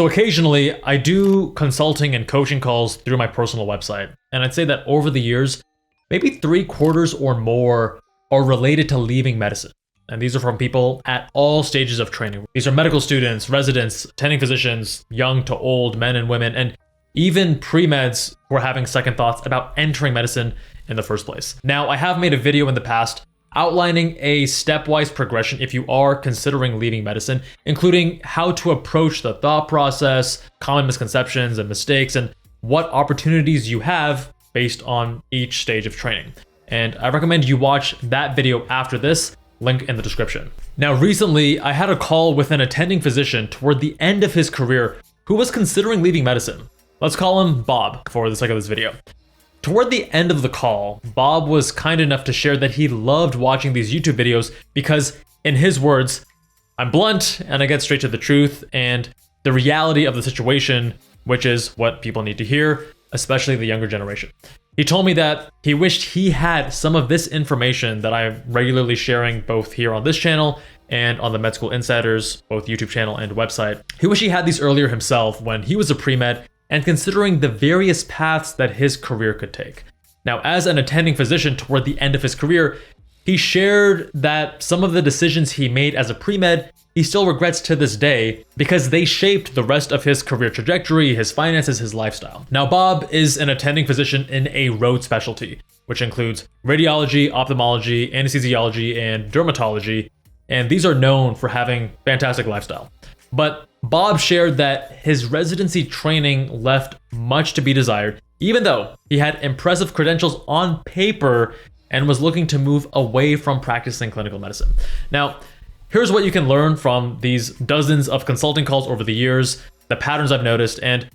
So occasionally, I do consulting and coaching calls through my personal website, and I'd say that over the years, maybe 3/4 or more are related to leaving medicine. And these are from people at all stages of training. These are medical students, residents, attending physicians, young to old, men and women, and even pre-meds who are having second thoughts about entering medicine in the first place. Now, I have made a video in the past outlining a stepwise progression if you are considering leaving medicine, including how to approach the thought process, common misconceptions and mistakes, and what opportunities you have based on each stage of training. And I recommend you watch that video after this, link in the description. Now, recently, I had a call with an attending physician toward the end of his career who was considering leaving medicine. Let's call him Bob for the sake of this video. Toward the end of the call, Bob was kind enough to share that he loved watching these YouTube videos because, in his words, I'm blunt and I get straight to the truth and the reality of the situation, which is what people need to hear, especially the younger generation. He told me that he wished he had some of this information that I'm regularly sharing both here on this channel and on the Med School Insiders, both YouTube channel and website. He wished he had these earlier himself when he was a pre-med and considering the various paths that his career could take. Now, as an attending physician toward the end of his career, he shared that some of the decisions he made as a pre-med, he still regrets to this day because they shaped the rest of his career trajectory, his finances, his lifestyle. Now, Bob is an attending physician in a road specialty, which includes radiology, ophthalmology, anesthesiology, and dermatology, and these are known for having fantastic lifestyle. But Bob shared that his residency training left much to be desired, even though he had impressive credentials on paper and was looking to move away from practicing clinical medicine. Now, here's what you can learn from these dozens of consulting calls over the years, the patterns I've noticed, and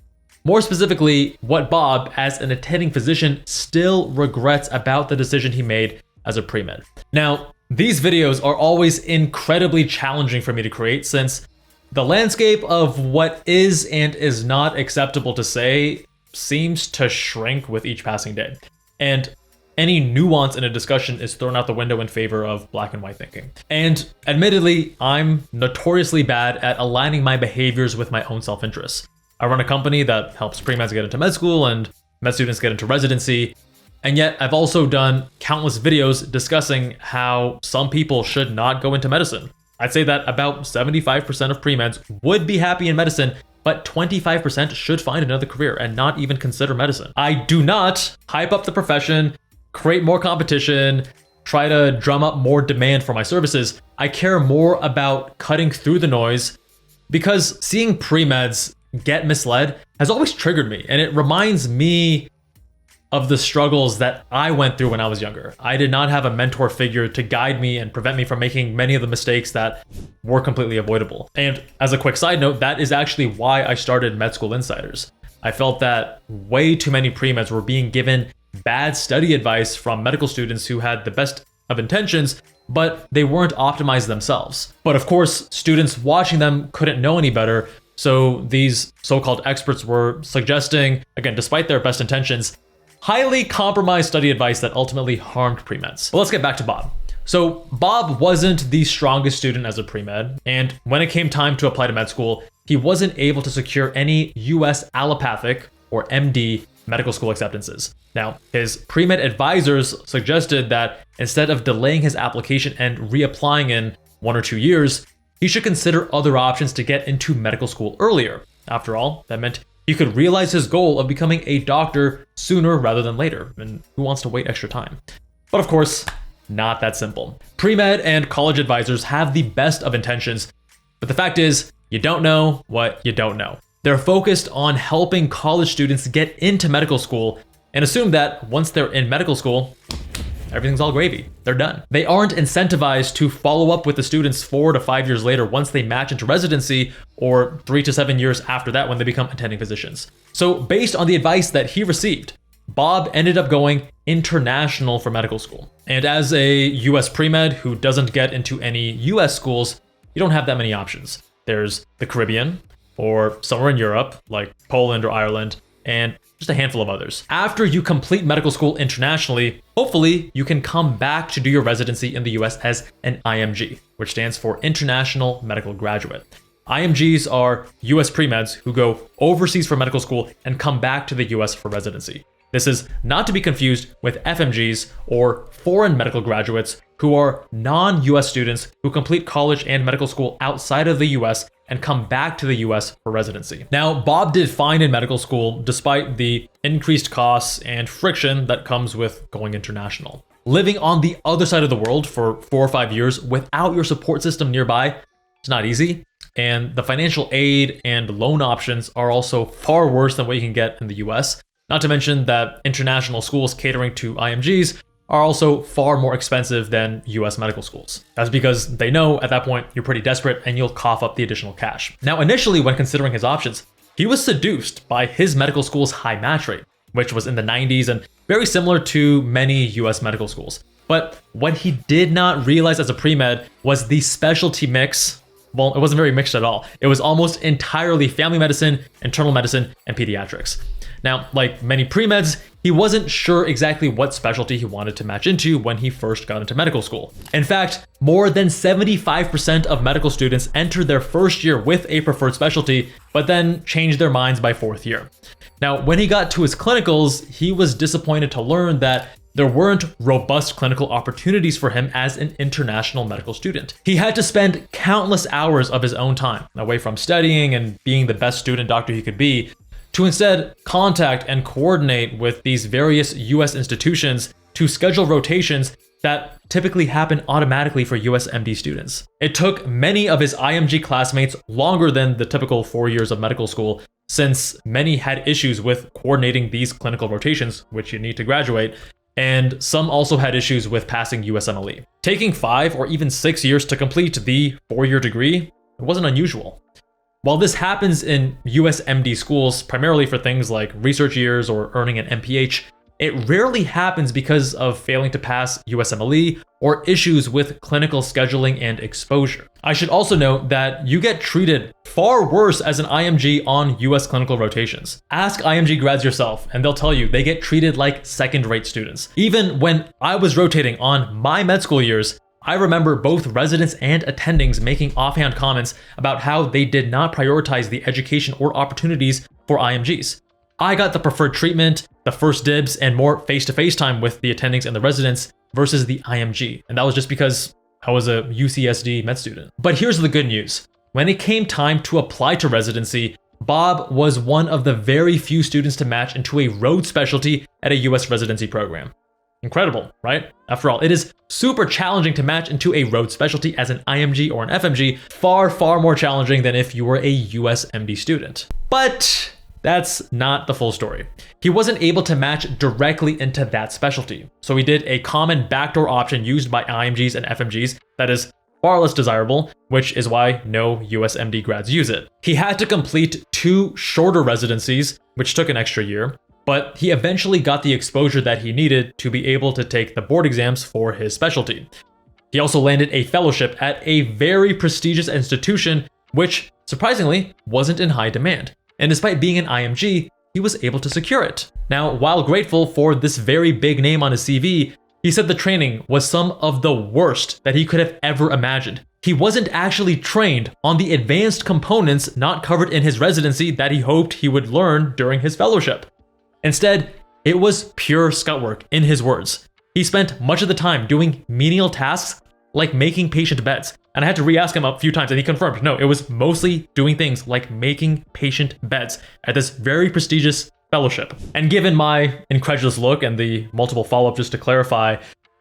more specifically, what Bob, as an attending physician, still regrets about the decision he made as a pre-med. Now, these videos are always incredibly challenging for me to create since the landscape of what is and is not acceptable to say seems to shrink with each passing day. And any nuance in a discussion is thrown out the window in favor of black and white thinking. And admittedly, I'm notoriously bad at aligning my behaviors with my own self-interest. I run a company that helps pre-meds get into med school and med students get into residency. And yet I've also done countless videos discussing how some people should not go into medicine. I'd say that about 75% of pre-meds would be happy in medicine, but 25% should find another career and not even consider medicine. I do not hype up the profession, create more competition, try to drum up more demand for my services. I care more about cutting through the noise because seeing pre-meds get misled has always triggered me, and it reminds me of the struggles that I went through when I was younger. I did not have a mentor figure to guide me and prevent me from making many of the mistakes that were completely avoidable. And as a quick side note, that is actually why I started Med School Insiders. I felt that way too many pre-meds were being given bad study advice from medical students who had the best of intentions, but they weren't optimized themselves. But of course, students watching them couldn't know any better, so these so-called experts were suggesting, again, despite their best intentions, highly compromised study advice that ultimately harmed pre-meds. But let's get back to Bob. So Bob wasn't the strongest student as a pre-med, and when it came time to apply to med school, he wasn't able to secure any US allopathic or MD medical school acceptances. Now, his pre-med advisors suggested that instead of delaying his application and reapplying in 1 or 2 years, he should consider other options to get into medical school earlier. After all, that meant he could realize his goal of becoming a doctor sooner rather than later, and who wants to wait extra time? But of course, not that simple. Pre-med and college advisors have the best of intentions, but the fact is, you don't know what you don't know. They're focused on helping college students get into medical school and assume that once they're in medical school, everything's all gravy. They're done. They aren't incentivized to follow up with the students 4 to 5 years later once they match into residency, or 3 to 7 years after that when they become attending physicians. So based on the advice that he received, Bob ended up going international for medical school. And as a US pre-med who doesn't get into any US schools, you don't have that many options. There's the Caribbean, or somewhere in Europe, like Poland or Ireland, and just a handful of others. After you complete medical school internationally, hopefully you can come back to do your residency in the US as an IMG, which stands for International Medical Graduate. IMGs are US premeds who go overseas for medical school and come back to the US for residency. This is not to be confused with FMGs, or foreign medical graduates, who are non-US students who complete college and medical school outside of the US and come back to the US for residency. Now, Bob did fine in medical school despite the increased costs and friction that comes with going international. Living on the other side of the world for 4 or 5 years without your support system nearby, it's not easy. And the financial aid and loan options are also far worse than what you can get in the US. Not to mention that international schools catering to IMGs are also far more expensive than US medical schools. That's because they know at that point you're pretty desperate and you'll cough up the additional cash. Now, initially when considering his options, he was seduced by his medical school's high match rate, which was in the 90s and very similar to many US medical schools. But what he did not realize as a pre-med was the specialty mix. Well, it wasn't very mixed at all. It was almost entirely family medicine, internal medicine, and pediatrics. Now, like many pre-meds, he wasn't sure exactly what specialty he wanted to match into when he first got into medical school. In fact, more than 75% of medical students enter their first year with a preferred specialty, but then change their minds by 4th year. Now, when he got to his clinicals, he was disappointed to learn that there weren't robust clinical opportunities for him as an international medical student. He had to spend countless hours of his own time away from studying and being the best student doctor he could be, to instead contact and coordinate with these various US institutions to schedule rotations that typically happen automatically for US MD students. It took many of his IMG classmates longer than the typical 4 years of medical school, since many had issues with coordinating these clinical rotations, which you need to graduate, and some also had issues with passing USMLE. Taking 5 or even 6 years to complete the 4-year degree, it wasn't unusual. While this happens in US MD schools, primarily for things like research years or earning an MPH, it rarely happens because of failing to pass USMLE or issues with clinical scheduling and exposure. I should also note that you get treated far worse as an IMG on US clinical rotations. Ask IMG grads yourself and they'll tell you they get treated like second-rate students. Even when I was rotating on my med school years, I remember both residents and attendings making offhand comments about how they did not prioritize the education or opportunities for IMGs. I got the preferred treatment, the first dibs, and more face-to-face time with the attendings and the residents versus the IMG. And that was just because I was a UCSD med student. But here's the good news. When it came time to apply to residency, Bob was one of the very few students to match into a road specialty at a US residency program. Incredible, right? After all, it is super challenging to match into a road specialty as an IMG or an FMG, far, far more challenging than if you were a US MD student. But that's not the full story. He wasn't able to match directly into that specialty, so he did a common backdoor option used by IMGs and FMGs that is far less desirable, which is why no US MD grads use it. He had to complete 2 shorter residencies, which took an extra year, but he eventually got the exposure that he needed to be able to take the board exams for his specialty. He also landed a fellowship at a very prestigious institution, which surprisingly wasn't in high demand. And despite being an IMG, he was able to secure it. Now, while grateful for this very big name on his CV, he said the training was some of the worst that he could have ever imagined. He wasn't actually trained on the advanced components not covered in his residency that he hoped he would learn during his fellowship. Instead, it was pure scut work, in his words. He spent much of the time doing menial tasks like making patient beds. And I had to re-ask him a few times and he confirmed, no, it was mostly doing things like making patient beds at this very prestigious fellowship. And given my incredulous look and the multiple follow-up just to clarify,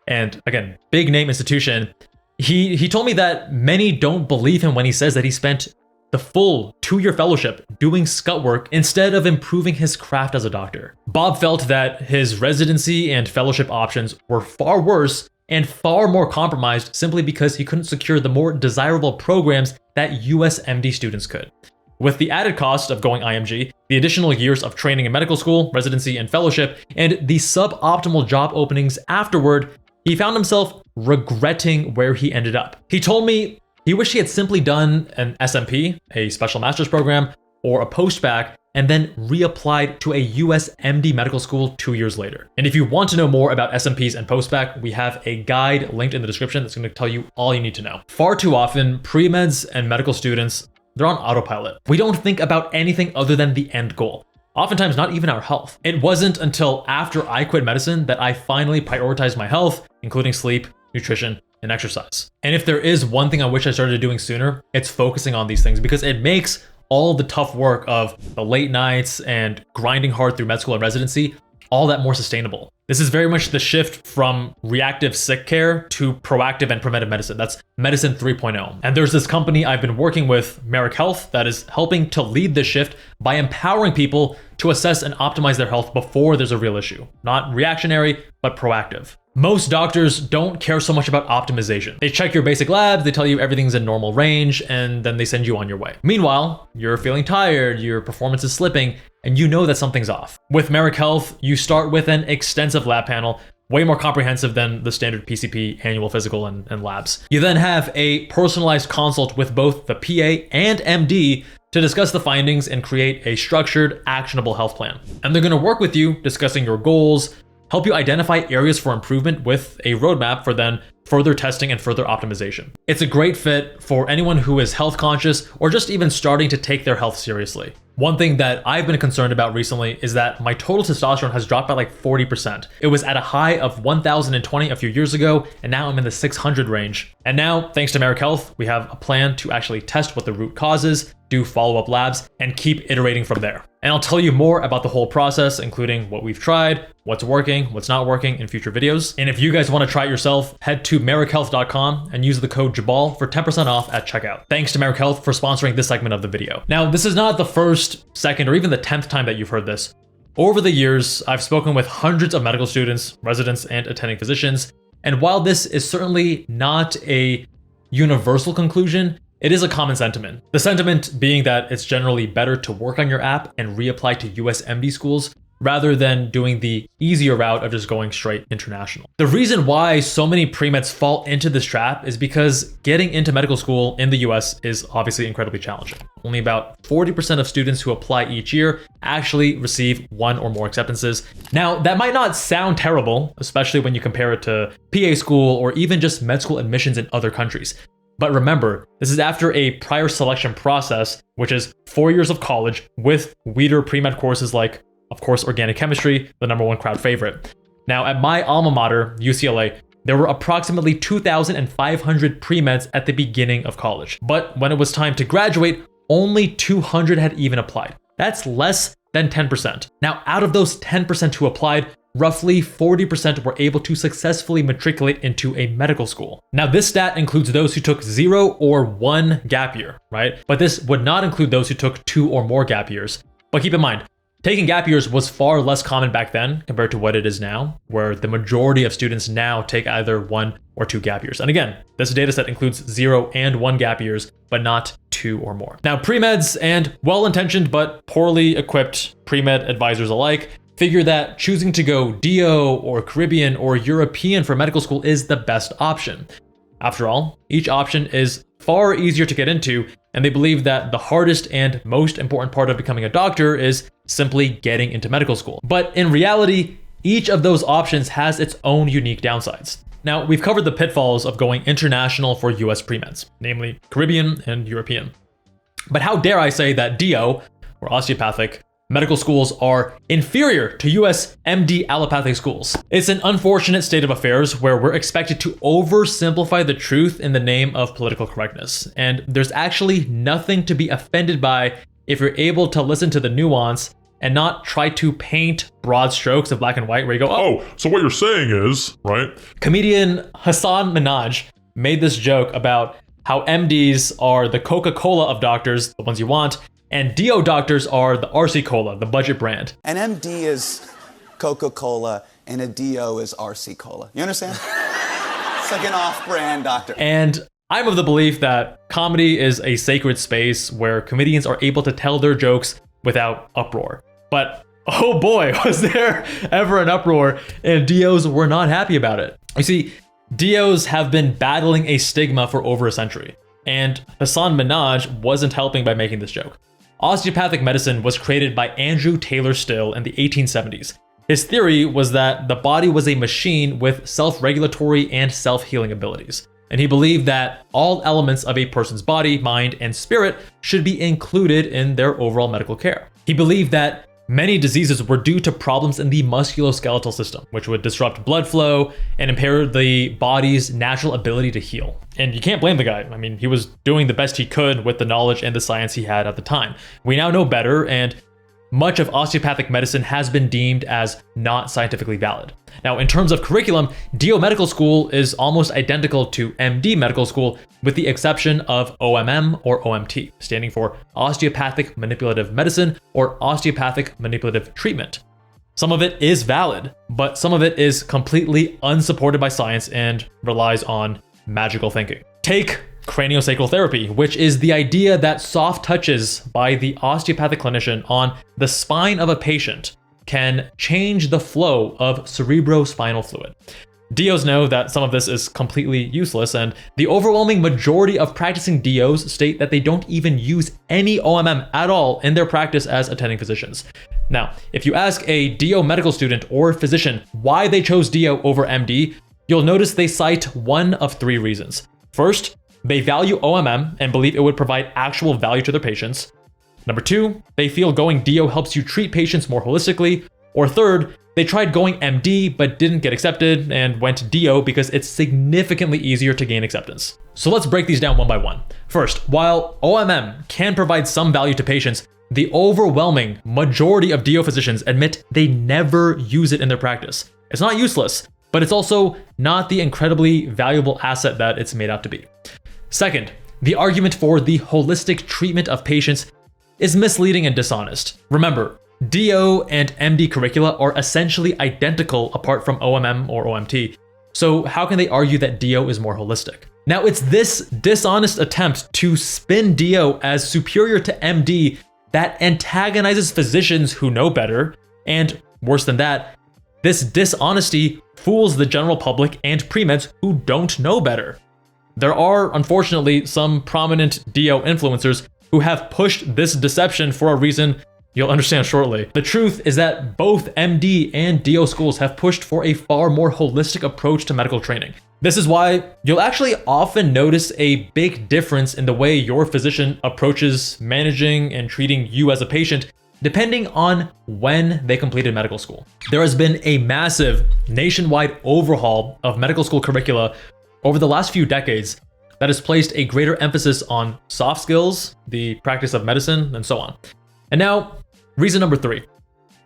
and again, big name institution, he told me that many don't believe him when he says that he spent the full 2-year fellowship doing scut work instead of improving his craft as a doctor. Bob felt that his residency and fellowship options were far worse and far more compromised simply because he couldn't secure the more desirable programs that US MD students could. With the added cost of going IMG, the additional years of training in medical school, residency, and fellowship, and the suboptimal job openings afterward, he found himself regretting where he ended up. He told me he wished he had simply done an SMP, a special master's program, or a post-bac, and then reapplied to a US MD medical school 2 years later. And if you want to know more about SMPs and post-bac, we have a guide linked in the description that's going to tell you all you need to know. Far too often, pre-meds and medical students they're on autopilot. We don't think about anything other than the end goal. Oftentimes not even our health. It wasn't until after I quit medicine that I finally prioritized my health, including sleep, nutrition, and exercise. And if there is one thing I wish I started doing sooner, it's focusing on these things, because it makes all the tough work of the late nights and grinding hard through med school and residency all that more sustainable. This is very much the shift from reactive sick care to proactive and preventive medicine. That's medicine 3.0. And there's this company I've been working with, Merrick Health, that is helping to lead this shift by empowering people to assess and optimize their health before there's a real issue. Not reactionary, but proactive. Most doctors don't care so much about optimization. They check your basic labs, they tell you everything's in normal range, and then they send you on your way. Meanwhile, you're feeling tired, your performance is slipping, and you know that something's off. With Merrick Health, you start with an extensive lab panel, way more comprehensive than the standard PCP annual physical and labs. You then have a personalized consult with both the PA and MD to discuss the findings and create a structured, actionable health plan. And they're gonna work with you discussing your goals, help you identify areas for improvement with a roadmap for then further testing and further optimization. It's a great fit for anyone who is health conscious or just even starting to take their health seriously. One thing that I've been concerned about recently is that my total testosterone has dropped by like 40%. It was at a high of 1,020 a few years ago, and now I'm in the 600 range. And now, thanks to Merrick Health, we have a plan to actually test what the root cause is, do follow-up labs, and keep iterating from there. And I'll tell you more about the whole process, including what we've tried, what's working, what's not working in future videos. And if you guys want to try it yourself, head to merrickhealth.com and use the code Jabal for 10% off at checkout. Thanks to Merrick Health for sponsoring this segment of the video. Now, this is not the first, second, or even the 10th time that you've heard this. Over the years, I've spoken with hundreds of medical students, residents, and attending physicians. And while this is certainly not a universal conclusion, it is a common sentiment. The sentiment being that it's generally better to work on your app and reapply to US MD schools rather than doing the easier route of just going straight international. The reason why so many pre-meds fall into this trap is because getting into medical school in the US is obviously incredibly challenging. Only about 40% of students who apply each year actually receive one or more acceptances. Now, that might not sound terrible, especially when you compare it to PA school or even just med school admissions in other countries. But remember, this is after a prior selection process, which is 4 years of college with weeder pre-med courses like, of course, organic chemistry, the #1 crowd favorite. Now, at my alma mater, UCLA, there were approximately 2,500 pre-meds at the beginning of college. But when it was time to graduate, only 200 had even applied. That's less than 10%. Now, out of those 10% who applied, roughly 40% were able to successfully matriculate into a medical school. Now, this stat includes those who took 0 or 1 gap year, right? But this would not include those who took 2 or more gap years. But keep in mind, taking gap years was far less common back then compared to what it is now, where the majority of students now take either 1 or 2 gap years. And again, this data set includes 0 and 1 gap years, but not 2 or more. Now, pre-meds and well-intentioned but poorly equipped pre-med advisors alike figure that choosing to go DO or Caribbean or European for medical school is the best option. After all, each option is far easier to get into, and they believe that the hardest and most important part of becoming a doctor is simply getting into medical school. But in reality, each of those options has its own unique downsides. Now, we've covered the pitfalls of going international for US pre-meds, namely Caribbean and European. But how dare I say that DO, or osteopathic, medical schools are inferior to US MD allopathic schools. It's an unfortunate state of affairs where we're expected to oversimplify the truth in the name of political correctness. And there's actually nothing to be offended by if you're able to listen to the nuance and not try to paint broad strokes of black and white where you go, oh, so what you're saying is, right? Comedian Hassan Minhaj made this joke about how MDs are the Coca-Cola of doctors, the ones you want, and DO doctors are the RC Cola, the budget brand. An MD is Coca-Cola and a DO is RC Cola. You understand? It's like an off-brand doctor. And I'm of the belief that comedy is a sacred space where comedians are able to tell their jokes without uproar. But oh boy, was there ever an uproar, and DOs were not happy about it. You see, DOs have been battling a stigma for over a century, and Hassan Minhaj wasn't helping by making this joke. Osteopathic medicine was created by Andrew Taylor Still in the 1870s. His theory was that the body was a machine with self-regulatory and self-healing abilities. And he believed that all elements of a person's body, mind, and spirit should be included in their overall medical care. He believed that many diseases were due to problems in the musculoskeletal system, which would disrupt blood flow and impair the body's natural ability to heal. And you can't blame the guy. I mean, he was doing the best he could with the knowledge and the science he had at the time. We now know better, and much of osteopathic medicine has been deemed as not scientifically valid. Now, in terms of curriculum, DO Medical School is almost identical to MD Medical School, with the exception of OMM or OMT, standing for Osteopathic Manipulative Medicine or Osteopathic Manipulative Treatment. Some of it is valid, but some of it is completely unsupported by science and relies on magical thinking. Take craniosacral therapy, which is the idea that soft touches by the osteopathic clinician on the spine of a patient can change the flow of cerebrospinal fluid. DOs know that some of this is completely useless, and the overwhelming majority of practicing DOs state that they don't even use any OMM at all in their practice as attending physicians. Now, if you ask a DO medical student or physician why they chose DO over MD, you'll notice they cite one of three reasons. First, they value OMM and believe it would provide actual value to their patients. Number two, they feel going DO helps you treat patients more holistically. Or third, they tried going MD but didn't get accepted and went DO because it's significantly easier to gain acceptance. So let's break these down one by one. First, while OMM can provide some value to patients, the overwhelming majority of DO physicians admit they never use it in their practice. It's not useless, but it's also not the incredibly valuable asset that it's made out to be. Second, the argument for the holistic treatment of patients is misleading and dishonest. Remember, DO and MD curricula are essentially identical apart from OMM or OMT, so how can they argue that DO is more holistic? Now, it's this dishonest attempt to spin DO as superior to MD that antagonizes physicians who know better, and worse than that, this dishonesty fools the general public and premeds who don't know better. There are, unfortunately, some prominent DO influencers who have pushed this deception for a reason you'll understand shortly. The truth is that both MD and DO schools have pushed for a far more holistic approach to medical training. This is why you'll actually often notice a big difference in the way your physician approaches managing and treating you as a patient, depending on when they completed medical school. There has been a massive nationwide overhaul of medical school curricula over the last few decades that has placed a greater emphasis on soft skills, the practice of medicine, and so on. And now, reason number three,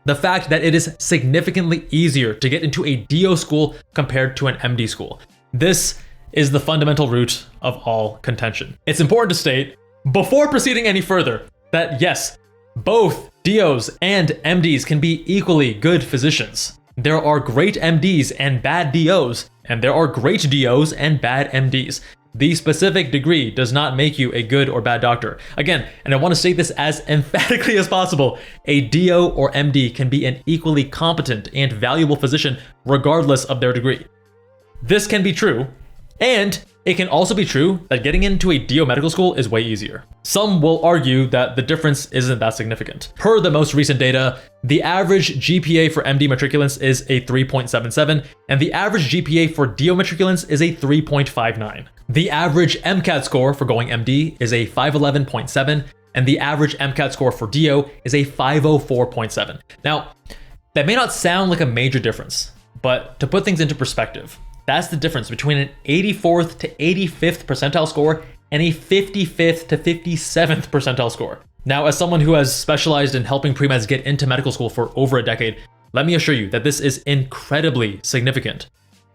the fact that it is significantly easier to get into a DO school compared to an MD school. This is the fundamental root of all contention. It's important to state, before proceeding any further, that yes, both DOs and MDs can be equally good physicians. There are great MDs and bad DOs, and there are great DOs and bad MDs. The specific degree does not make you a good or bad doctor. Again, and I want to state this as emphatically as possible, a DO or MD can be an equally competent and valuable physician regardless of their degree. This can be true, and it can also be true that getting into a DO medical school is way easier. Some will argue that the difference isn't that significant. Per the most recent data, the average GPA for MD matriculants is a 3.77, and the average GPA for DO matriculants is a 3.59. The average MCAT score for going MD is a 511.7, and the average MCAT score for DO is a 504.7. Now, that may not sound like a major difference, but to put things into perspective, that's the difference between an 84th to 85th percentile score and a 55th to 57th percentile score. Now, as someone who has specialized in helping premeds get into medical school for over a decade, let me assure you that this is incredibly significant.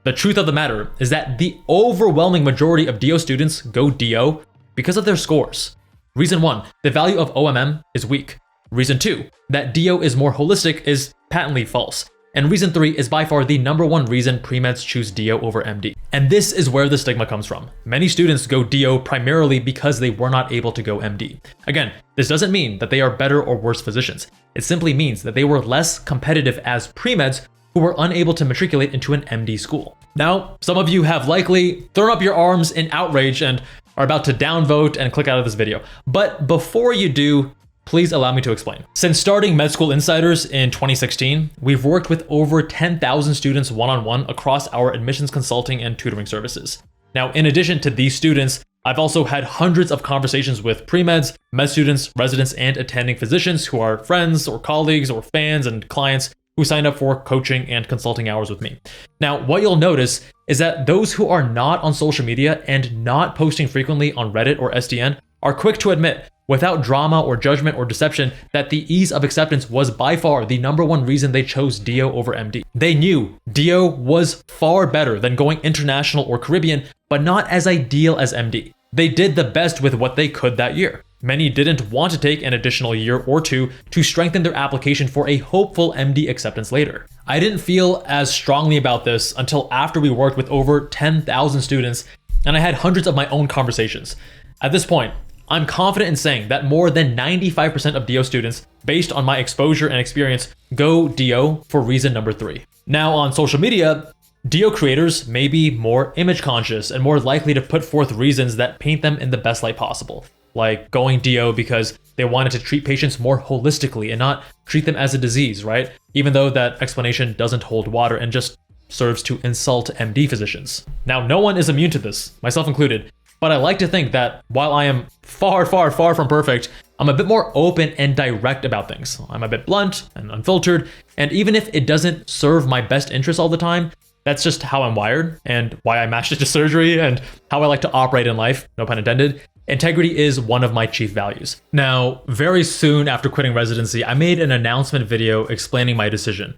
The truth of the matter is that the overwhelming majority of DO students go DO because of their scores. Reason one, the value of OMM is weak. Reason two, that DO is more holistic is patently false. And reason three is by far the number one reason premeds choose DO over MD. And this is where the stigma comes from. Many students go DO primarily because they were not able to go MD. Again, this doesn't mean that they are better or worse physicians. It simply means that they were less competitive as premeds who were unable to matriculate into an MD school. Now, some of you have likely thrown up your arms in outrage and are about to downvote and click out of this video. But before you do, please allow me to explain. Since starting Med School Insiders in 2016, we've worked with over 10,000 students one-on-one across our admissions consulting and tutoring services. Now, in addition to these students, I've also had hundreds of conversations with premeds, med students, residents, and attending physicians who are friends or colleagues or fans and clients who signed up for coaching and consulting hours with me. Now, what you'll notice is that those who are not on social media and not posting frequently on Reddit or SDN are quick to admit, without drama or judgment or deception, that the ease of acceptance was by far the #1 reason they chose DO over MD. They knew DO was far better than going international or Caribbean, but not as ideal as MD. They did the best with what they could that year. Many didn't want to take an additional year or two to strengthen their application for a hopeful MD acceptance later. I didn't feel as strongly about this until after we worked with over 10,000 students and I had hundreds of my own conversations. At this point, I'm confident in saying that more than 95% of DO students, based on my exposure and experience, go DO for reason number 3. Now, on social media, DO creators may be more image conscious and more likely to put forth reasons that paint them in the best light possible, like going DO because they wanted to treat patients more holistically and not treat them as a disease, right? Even though that explanation doesn't hold water and just serves to insult MD physicians. Now, no one is immune to this, myself included, but I like to think that while I am far, far, far from perfect, I'm a bit more open and direct about things. I'm a bit blunt and unfiltered, and even if it doesn't serve my best interest all the time, that's just how I'm wired and why I matched it to surgery and how I like to operate in life, no pun intended. Integrity is one of my chief values. Now, very soon after quitting residency, I made an announcement video explaining my decision.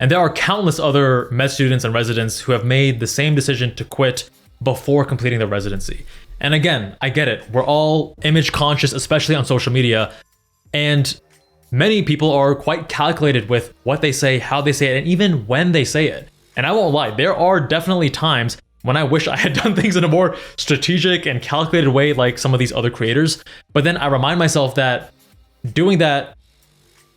And there are countless other med students and residents who have made the same decision to quit before completing their residency. And again, I get it. We're all image conscious, especially on social media. And many people are quite calculated with what they say, how they say it, and even when they say it. And I won't lie, there are definitely times when I wish I had done things in a more strategic and calculated way like some of these other creators. But then I remind myself that doing that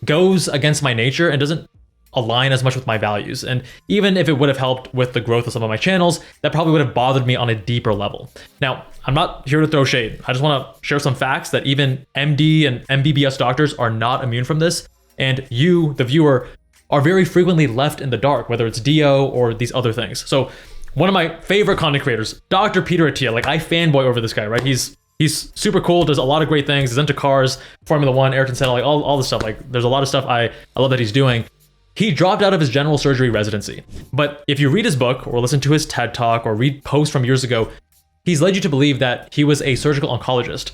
goes against my nature and doesn't align as much with my values. And even if it would have helped with the growth of some of my channels, that probably would have bothered me on a deeper level. Now, I'm not here to throw shade. I just want to share some facts that even MD and MBBS doctors are not immune from this. And you, the viewer, are very frequently left in the dark, whether it's DO or these other things. So one of my favorite content creators, Dr. Peter Attia, like I fanboy over this guy, right? He's super cool, does a lot of great things. He's into cars, Formula One, Ayrton Senna, like all this stuff. Like there's a lot of stuff I love that he's doing. He dropped out of his general surgery residency. But if you read his book or listen to his TED Talk or read posts from years ago, he's led you to believe that he was a surgical oncologist.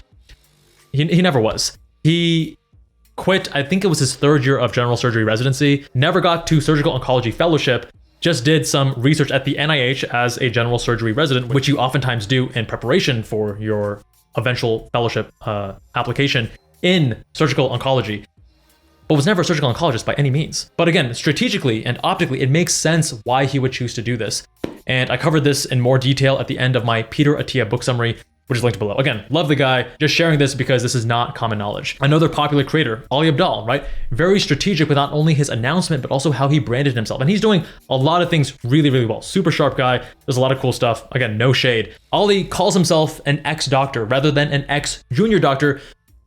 He never was. He quit, I think it was his 3rd year of general surgery residency, never got to surgical oncology fellowship, just did some research at the NIH as a general surgery resident, which you oftentimes do in preparation for your eventual fellowship application in surgical oncology, but was never a surgical oncologist by any means. But again, strategically and optically, it makes sense why he would choose to do this. And I covered this in more detail at the end of my Peter Attia book summary, which is linked below. Again, love the guy, just sharing this because this is not common knowledge. Another popular creator, Ali Abdaal, right? Very strategic with not only his announcement, but also how he branded himself. And he's doing a lot of things really, really well. Super sharp guy. There's a lot of cool stuff. Again, no shade. Ali calls himself an ex-doctor rather than an ex-junior doctor,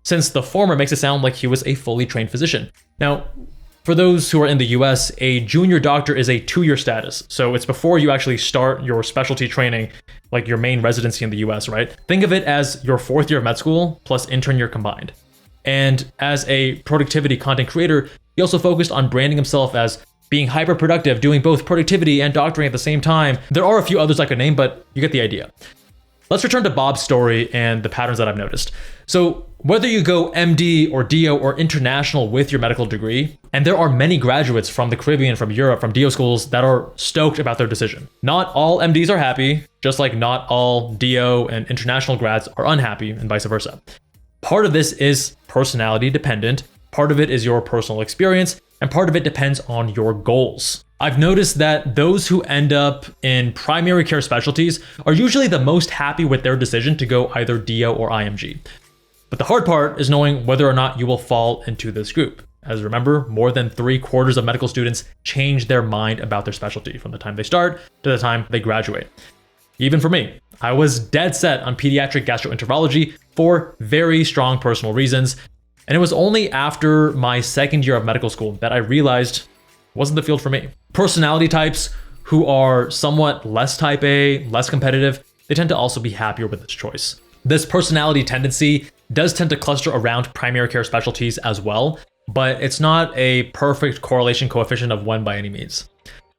since the former makes it sound like he was a fully trained physician. Now, for those who are in the US, a junior doctor is a 2-year status. So it's before you actually start your specialty training, like your main residency in the US, right? Think of it as your 4th year of med school plus intern year combined. And as a productivity content creator, he also focused on branding himself as being hyper productive, doing both productivity and doctoring at the same time. There are a few others I could name, but you get the idea. Let's return to Bob's story and the patterns that I've noticed. So whether you go MD or DO or international with your medical degree, and there are many graduates from the Caribbean, from Europe, from DO schools that are stoked about their decision. Not all MDs are happy, just like not all DO and international grads are unhappy and vice versa. Part of this is personality dependent, part of it is your personal experience, and part of it depends on your goals. I've noticed that those who end up in primary care specialties are usually the most happy with their decision to go either DO or IMG. But the hard part is knowing whether or not you will fall into this group. As remember, more than 3/4 of medical students change their mind about their specialty from the time they start to the time they graduate. Even for me, I was dead set on pediatric gastroenterology for very strong personal reasons. And it was only after my 2nd year of medical school that I realized it wasn't the field for me. Personality types who are somewhat less type A, less competitive, they tend to also be happier with this choice. This personality tendency does tend to cluster around primary care specialties as well, but it's not a perfect correlation coefficient of 1 by any means.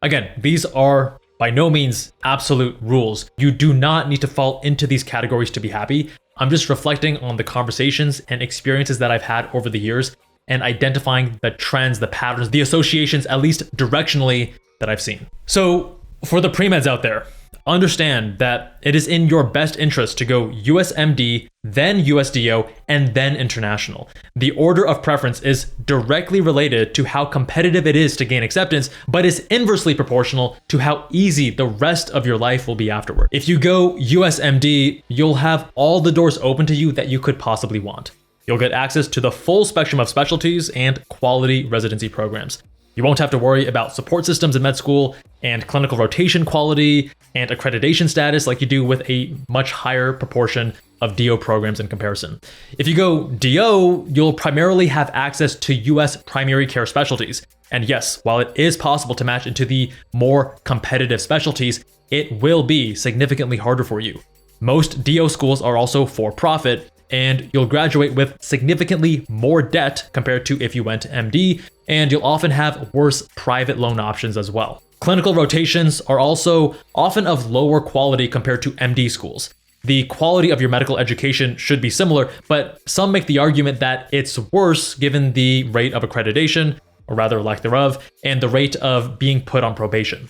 Again, these are by no means absolute rules. You do not need to fall into these categories to be happy. I'm just reflecting on the conversations and experiences that I've had over the years and identifying the trends, the patterns, the associations, at least directionally, that I've seen. So for the pre-meds out there, understand that it is in your best interest to go USMD, then USDO, and then international. The order of preference is directly related to how competitive it is to gain acceptance, but is inversely proportional to how easy the rest of your life will be afterward. If you go USMD, you'll have all the doors open to you that you could possibly want. You'll get access to the full spectrum of specialties and quality residency programs. You won't have to worry about support systems in med school and clinical rotation quality and accreditation status like you do with a much higher proportion of DO programs in comparison. If you go DO, you'll primarily have access to US primary care specialties. And yes, while it is possible to match into the more competitive specialties, it will be significantly harder for you. Most DO schools are also for-profit, and you'll graduate with significantly more debt compared to if you went to MD, and you'll often have worse private loan options as well. Clinical rotations are also often of lower quality compared to MD schools. The quality of your medical education should be similar, but some make the argument that it's worse given the rate of accreditation, or rather lack thereof, and the rate of being put on probation.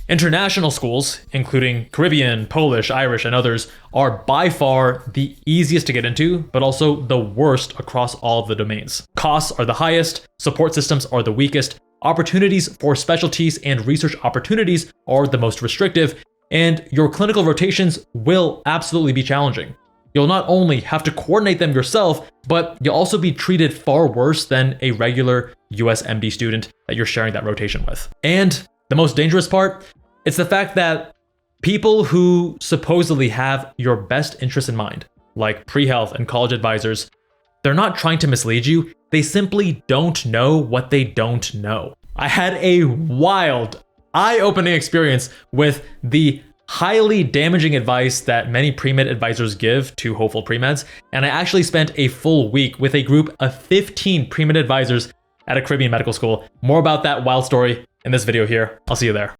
International schools, including Caribbean, Polish, Irish, and others, are by far the easiest to get into, but also the worst across all of the domains. Costs are the highest, support systems are the weakest, opportunities for specialties and research opportunities are the most restrictive, and your clinical rotations will absolutely be challenging. You'll not only have to coordinate them yourself, but you'll also be treated far worse than a regular USMD student that you're sharing that rotation with. And the most dangerous part, it's the fact that people who supposedly have your best interests in mind, like pre-health and college advisors, they're not trying to mislead you. They simply don't know what they don't know. I had a wild, eye-opening experience with the highly damaging advice that many pre-med advisors give to hopeful pre-meds, and I actually spent a full week with a group of 15 pre-med advisors at a Caribbean medical school. More about that wild story in this video here. I'll see you there.